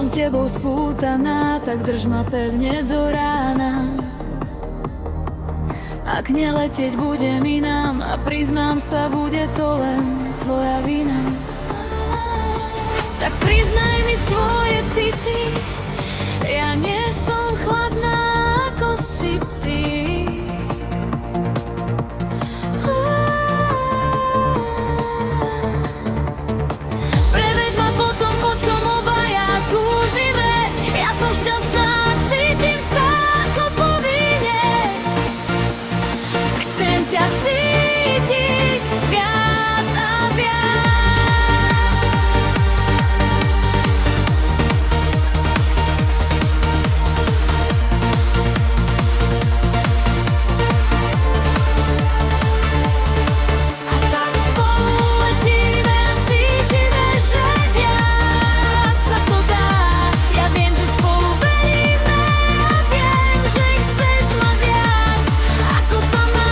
som tebou spútaná, tak drž ma pevne do rána. Ak neletieť budem inám a priznám sa, bude to len tvoja vina. Tak priznaj mi svoje city, ja nie som chladná ako si ty. Preveď ma po tom, po čom obaja túžime. Ja som šťastná, cítim sa ako po víne. Chcem ťa cítiť viac a viac. A tak spolu letíme a cítime, že viac sa to dá. Ja viem, že spolu veríme a viem, že chceš ma viac ako sama.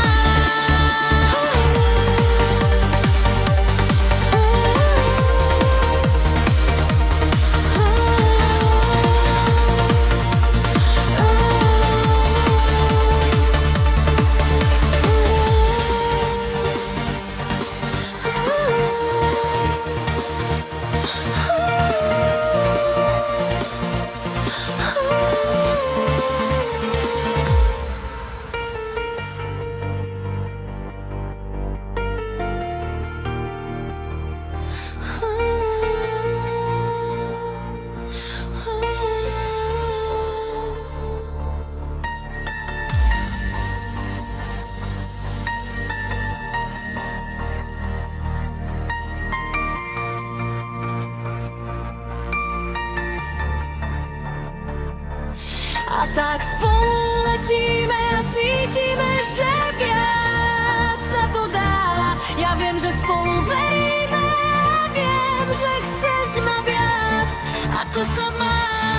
A tak spolu letíme a cítime, že viac sa to dá. Ja viem, že spolu veríme a viem, že chceš ma viac ako sama.